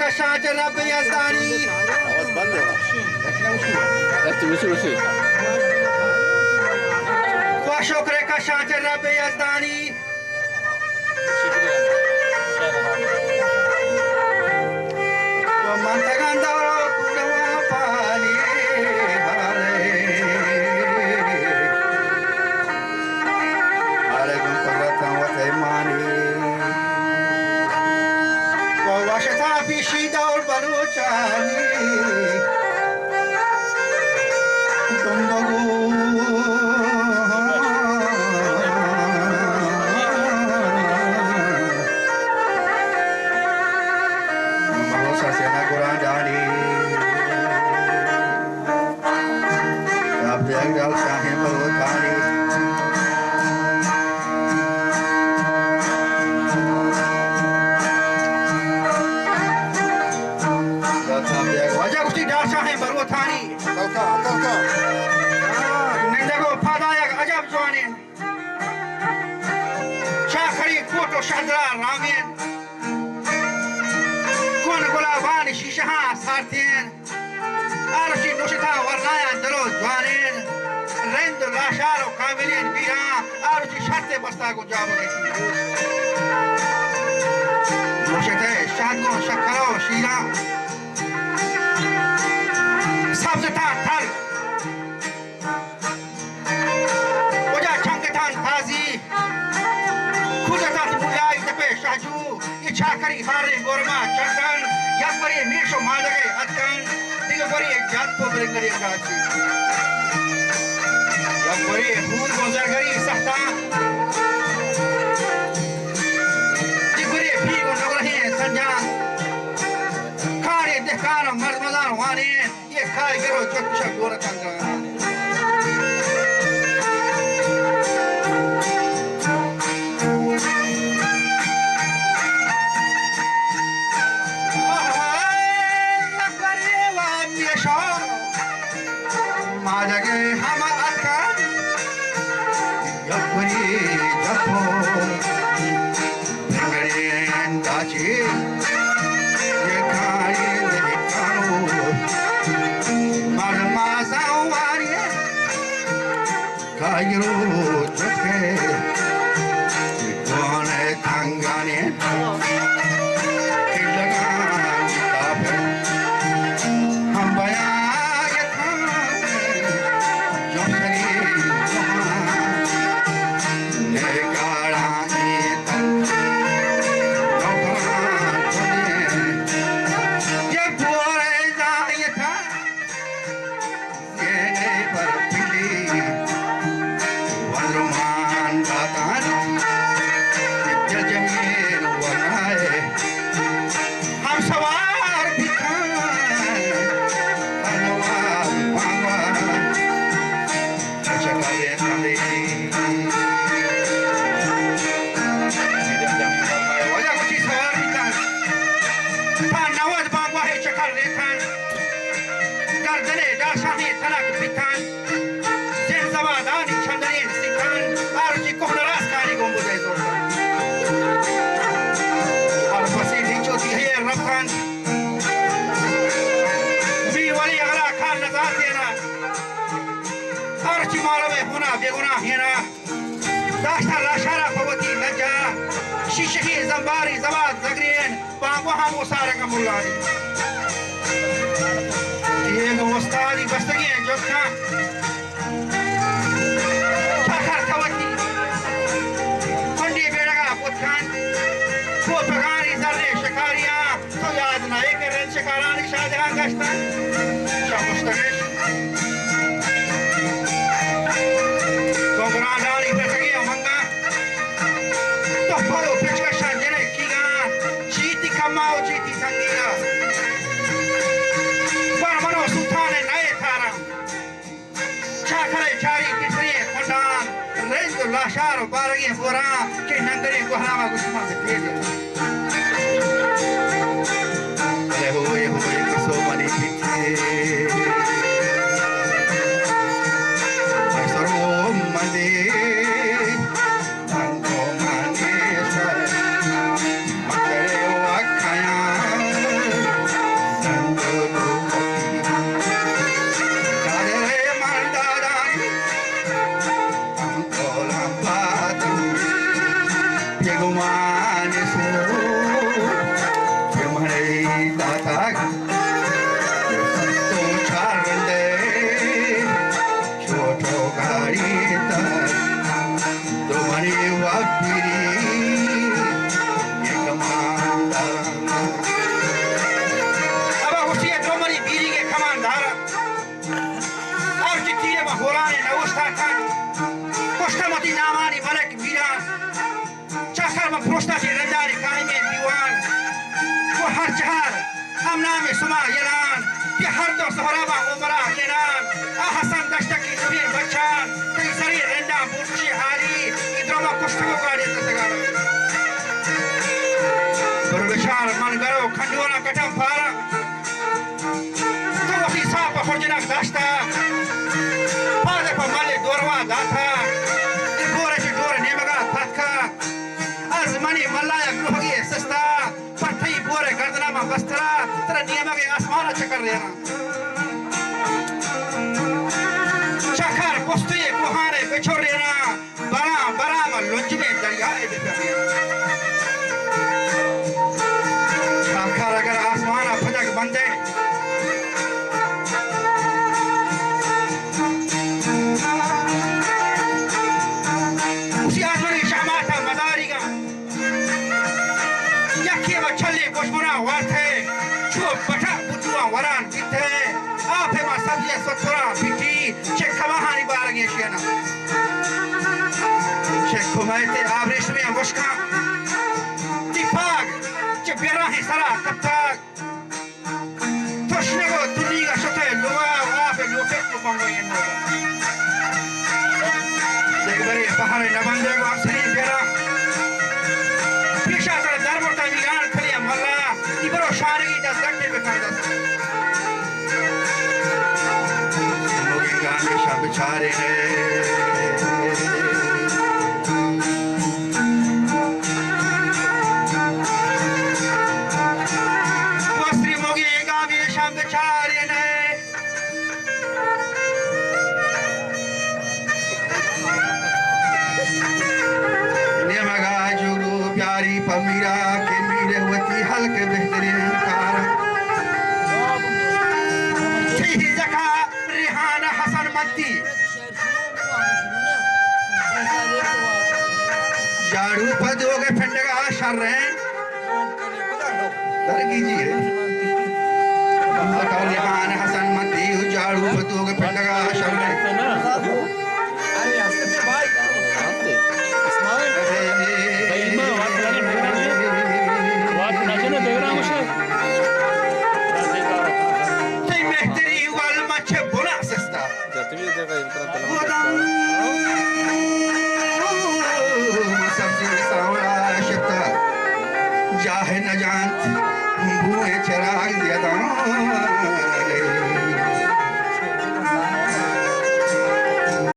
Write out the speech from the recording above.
कशाच रब यजदानी आवाज बंद है शुक्र कशाच रब यजदानी मंतगन दौरो कुड़वा पानी हारे गुंपरता वते मानी को वशता पिशी दौर बलूचानी Shadra Ramin Kun Gulavan Shisha Sartin Archi Nushita Warnaya Dalo Jwanin Rend Lasharo Kamilin Bira Archi Shate Bastago Jabari Nushite Shago Shakaro Shira Sabzata Tal Oja Chankatan Tazi Shaju, Ichakari, Hari, Gorma, Chakan, Yapari, Misho, Madare, Atkan, Tigapari, Jatpo, Brigari, Gachi. Yapari, Moon, Gozagari, Sata, Tiguri, Pigo, Norahi, Sanjan, Kari, Dekana, Marmadan, Wani, Yekai, Gero, Jokusha, Gorakanga. Shishi Zambari Zabad Zagrin Bangwahan Wasaraka Mulani Diego Wastadi Bastagin Jokka Chakar Tawaki Kundi Beraga Putkan Putagani Zare Shakaria Toyadna Ekeren Shakarani Shadahan Gastan Shamustagish Gogranani Betagi Amanga Topalo Pechka Shanjere Kiga Chiti Kamao Chiti Tangira Barmano Sultan and Nayatara Chakare Chari Kitri Kondan Rendo Lasharo Baragi Bora Kinangari Kohama Gusma so many दाता तो छारंदे छोटो गाड़ी तक दो money वापीरी ये commander अब उसी दो मनी बीरी के कमांडर और चिट्ठीए में होराने नवस्ता था कोष्ठमती नामानी मलक बीरा चाखर में प्रोस्ता से रंजारी कायमे दीवान वो हर चार हमना में सुमा यलान कि हर दो सहराबा उमरा केनान हसन दस्तकी नवीन बच्चान कई सरी रंडा बुर्शी हारी इद्रोमा कोष्ठमो गाड़ी तसगार दुर्विशाल मन गरो खंडोना कटम फारा तो वही साप होजना दास्ता पादे पर माले दोरवा दाथा इबोरे से डोर नेमगा थका मनी मल्लाया गृहगी सस्ता पट्टी बोरे गर्दना में वस्त्रा तेरा नियम के आसमान चक्कर लेना चक्कर पुष्टि कुहारे बिछोड़ लेना बड़ा बड़ा में लुंज में दरियाए बिखर चक्कर अगर आसमान फजक बंदे उसी आदमी शामाता मदारी का छल्ले कोशमुना वाथे छो बटा बुजुआ वरान बिथे आपे मा सब्जी सतरा बिठी चेक खवाहानी बारगे शेना चेक कुमायते आवरेश में मुश्का तिपाग चे बेरा है सारा कप्ताग तोशने को दुनी का शते लोआ आपे लोटे को पंगो ये नोगा देख बरे पहाड़े न बंदे को आप सही बेरा पिछा तर दरबोटा मिलान मल्ला इबरो शारगी 10 घंटे में खाई दस मोगी गाने शब बेचारे ने वस्त्री मोगी गाने शब बेचारे ने नेमगा जुगु प्यारी पमीरा वती हल्के बेहतरीन कार थी जका रिहान हसन मत्ती जाड़ू पदोगे फंडगा शर्रें दरगी जी जका रिहान हसन मत्ती जाड़ू पदोगे फंडगा शर्रें अरे हंसते भाई जाहे न जान भूए चराग दिया